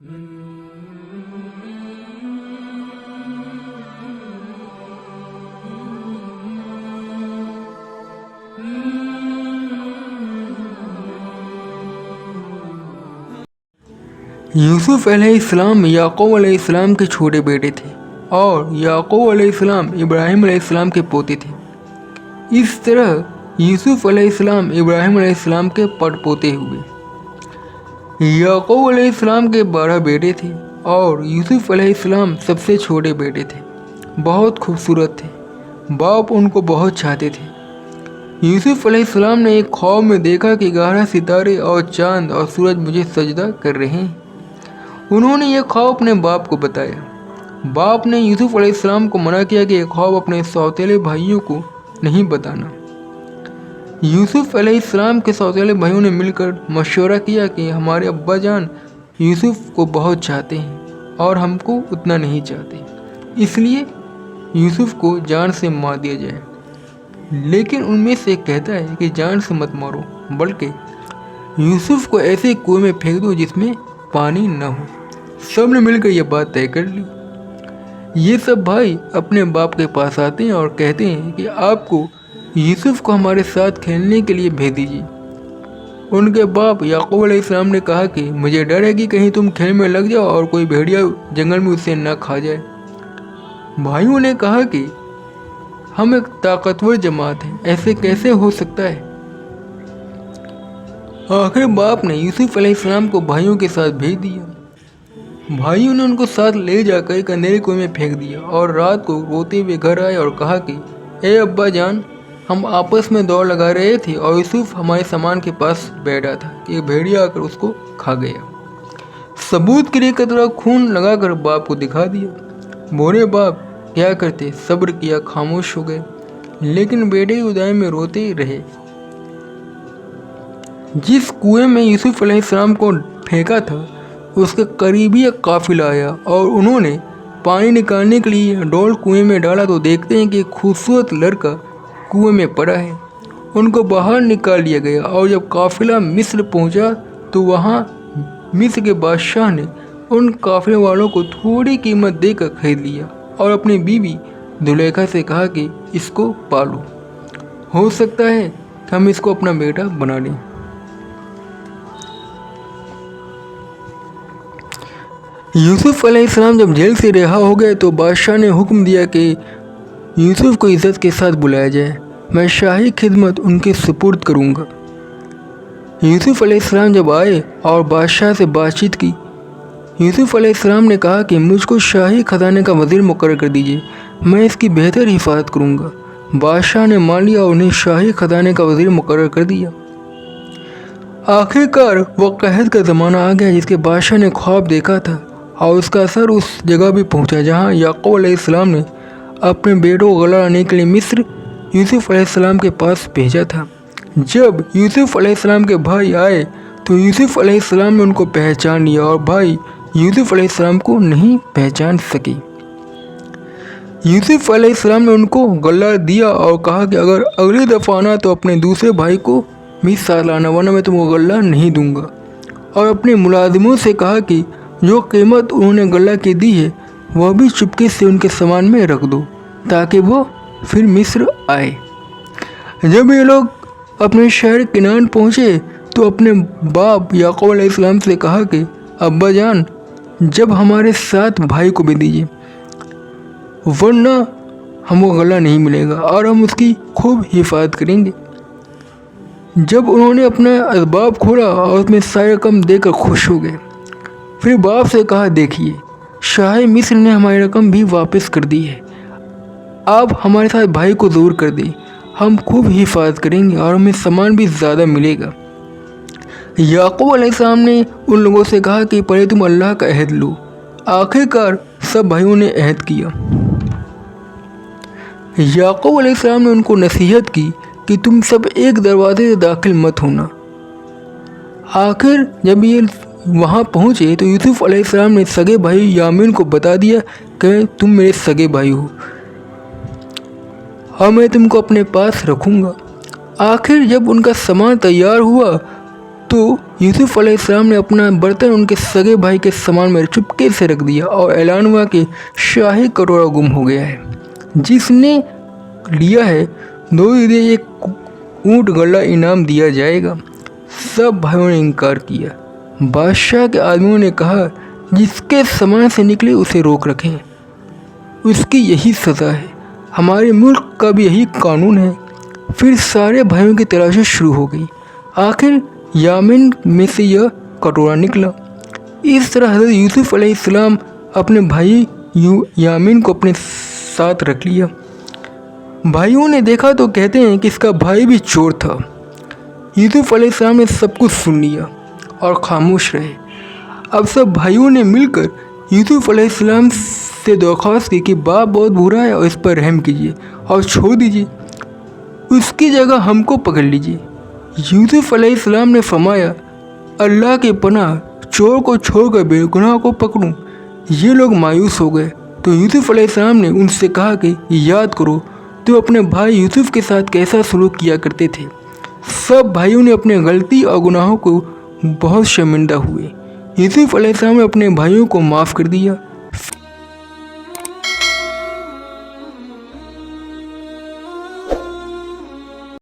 यूसुफ अलैहिस्सलाम याकूब अलैहिस्सलाम के छोटे बेटे थे और याकूब अलैहिस्सलाम इब्राहिम अलैहिस्सलाम के पोते थे। इस तरह यूसुफ अलैहिस्सलाम इब्राहिम अलैहिस्सलाम के पड़पोते हुए। याकूब अलैहिस्सलाम के 12 बेटे थे और यूसुफ अलैहिस्सलाम सबसे छोटे बेटे थे। बहुत खूबसूरत थे, बाप उनको बहुत चाहते थे। यूसुफ अलैहिस्सलाम ने एक ख्वाब में देखा कि 11 सितारे और चांद और सूरज मुझे सजदा कर रहे हैं। उन्होंने यह ख्वाब अपने बाप को बताया। बाप ने यूसुफ अलैहिस्सलाम को मना किया कि यह ख्वाब अपने सौतेले भाइयों को नहीं बताना। यूसुफ अलैहिस्सलाम के सौतेले भाइयों ने मिलकर मशवरा किया कि हमारे अब्बा जान यूसुफ को बहुत चाहते हैं और हमको उतना नहीं चाहते, इसलिए यूसुफ को जान से मार दिया जाए। लेकिन उनमें से एक कहता है कि जान से मत मारो, बल्कि यूसुफ को ऐसे कुएं में फेंक दो जिसमें पानी न हो। सब ने मिलकर यह बात तय कर ली। ये सब भाई अपने बाप के पास आते हैं और कहते हैं कि आपको यूसुफ को हमारे साथ खेलने के लिए भेज दीजिए। उनके बाप याकूब अलैहिस्सलाम ने कहा कि मुझे डर है कि कहीं तुम खेल में लग जाओ और कोई भेड़िया जंगल में उसे न खा जाए। भाइयों ने कहा कि हम एक ताकतवर जमात हैं, ऐसे कैसे हो सकता है। आखिर बाप ने यूसुफ अलैहिस्सलाम को भाइयों के साथ भेज दिया। भाइयों ने उनको साथ ले जाकर एक अंधेरे कुएं में फेंक दिया और रात को रोते हुए घर आए और कहा कि ए अब्बा जान, हम आपस में दौड़ लगा रहे थे और यूसुफ हमारे सामान के पास बैठा था कि एक भेड़िया आकर उसको खा गया। सबूत के लिए कतरा खून लगाकर बाप को दिखा दिया। बोले बाप क्या करते, सब्र किया, खामोश हो गए, लेकिन बेटे की उदाई में रोते रहे। जिस कुएं में यूसुफ अलैहिस्सलाम को फेंका था उसके करीब ही एक काफिला आया और उन्होंने पानी निकालने के लिए डोल कुएं में डाला तो देखते हैं कि एक खूबसूरत लड़का कुएं में पड़ा है। उनको बाहर निकाल लिया गया और जब काफिला मिस्र पहुंचा तो वहां मिस्र के बादशाह ने उन काफिले वालों को थोड़ी कीमत देकर खरीद लिया और अपनी बीवी जुलेखा से कहा कि इसको पालो, हो सकता है कि हम इसको अपना बेटा बना लें। यूसुफ अलैहिस्सलाम जब जेल से रिहा हो गए तो बादशाह ने हुक्म दिया कि यूसुफ को इज़्ज़त के साथ बुलाया जाए, मैं शाही खिदमत उनके सुपुर्द करूँगा। यूसुफ अलैहिस्सलाम जब आए और बादशाह से बातचीत की, यूसुफ अलैहिस्सलाम ने कहा कि मुझको शाही खजाने का वज़ीर मुकर्रर कर दीजिए, मैं इसकी बेहतर हिफाजत करूँगा। बादशाह ने मान लिया और उन्हें शाही खजाने का वज़ीर मुकर्रर कर दिया। आखिरकार वह कहत का ज़माना आ गया जिसके बादशाह ने ख्वाब देखा था और उसका असर उस जगह भी पहुंचा जहां याकूब अलैहिस्सलाम ने अपने बेटों को गला लाने के लिए मिस्र यूसुफ अलैहिस्सलाम के पास भेजा था। जब यूसुफ अलैहिस्सलाम के भाई आए तो यूसुफ अलैहिस्सलाम ने उनको पहचान लिया और भाई यूसुफ अलैहिस्सलाम को नहीं पहचान सके। यूसुफ अलैहिस्सलाम ने उनको गला दिया और कहा कि अगर अगली दफ़ा आना तो अपने दूसरे भाई को भी साथ लाना, वरना मैं तुमको गला नहीं दूंगा। और अपने मुलाजिमों से कहा कि जो कीमत उन्होंने गला की दी है वह भी चुपके से उनके सामान में रख दो ताकि वो फिर मिस्र आए। जब ये लोग अपने शहर किनान पहुँचे तो अपने बाप याकूब अलैहिस्सलाम से कहा कि अब्बा जान, जब हमारे साथ भाई को भी दीजिए, वरना हमको गला नहीं मिलेगा और हम उसकी खूब हिफाजत करेंगे। जब उन्होंने अपना असबाब खोला और उसमें सारी रकम देकर खुश हो गए। फिर बाप से कहा, देखिए शाह मिस्र ने हमारी रकम भी वापस कर दी है, आप हमारे साथ भाई को ज़रूर कर दें, हम खूब हिफाजत करेंगे और हमें सामान भी ज़्यादा मिलेगा। याकूब अलैहिस्सलाम ने उन लोगों से कहा कि पहले तुम अल्लाह का अहद लो। आखिरकार सब भाइयों ने अहद किया। याकूब अलैहिस्सलाम ने उनको नसीहत की कि तुम सब एक दरवाजे से दाखिल मत होना। आखिर जब ये वहाँ पहुँचे तो यूसुफ अलैहिस्सलाम ने सगे भाई यामीन को बता दिया कि तुम मेरे सगे भाई हो और मैं तुमको अपने पास रखूँगा। आखिर जब उनका सामान तैयार हुआ तो यूसुफ अलैहिस्सलाम ने अपना बर्तन उनके सगे भाई के सामान में चुपके से रख दिया और ऐलान हुआ कि शाही कटोरा गुम हो गया है। जिसने लिया है 2 दिन एक ऊँट गला इनाम दिया जाएगा। सब भाइयों ने इनकार किया। बादशाह के आदमियों ने कहा, जिसके सामान से निकले उसे रोक रखें, उसकी यही सज़ा है। हमारे मुल्क का भी यही कानून है। फिर सारे भाइयों की तलाशी शुरू हो गई। आखिर यामीन में से यह कटोरा निकला। इस तरह हज़रत यूसुफ अलैहिस्सलाम अपने भाई यामीन को अपने साथ रख लिया। भाइयों ने देखा तो कहते हैं कि इसका भाई भी चोर था। यूसुफ अलैहिस्सलाम ने सब कुछ सुन लिया और खामोश रहे। अब सब भाइयों ने मिलकर यूसुफ अलैहिस्सलाम से दरख्वास्त की कि बाप बहुत बुरा है और इस पर रहम कीजिए और छोड़ दीजिए, उसकी जगह हमको पकड़ लीजिए। यूसुफ अलैहिस्सलाम ने फरमाया, अल्लाह के पनाह, चोर को छोड़कर बेगुनाह को पकड़ूं। ये लोग मायूस हो गए तो यूसुफ अलैहिस्सलाम ने उनसे कहा कि याद करो तो अपने भाई यूसुफ के साथ कैसा सलूक किया करते थे। सब भाइयों ने अपने गलती और गुनाहों को बहुत शर्मिंदा हुए। यूसुफ अलैहिस्सलाम ने अपने भाइयों को माफ़ कर दिया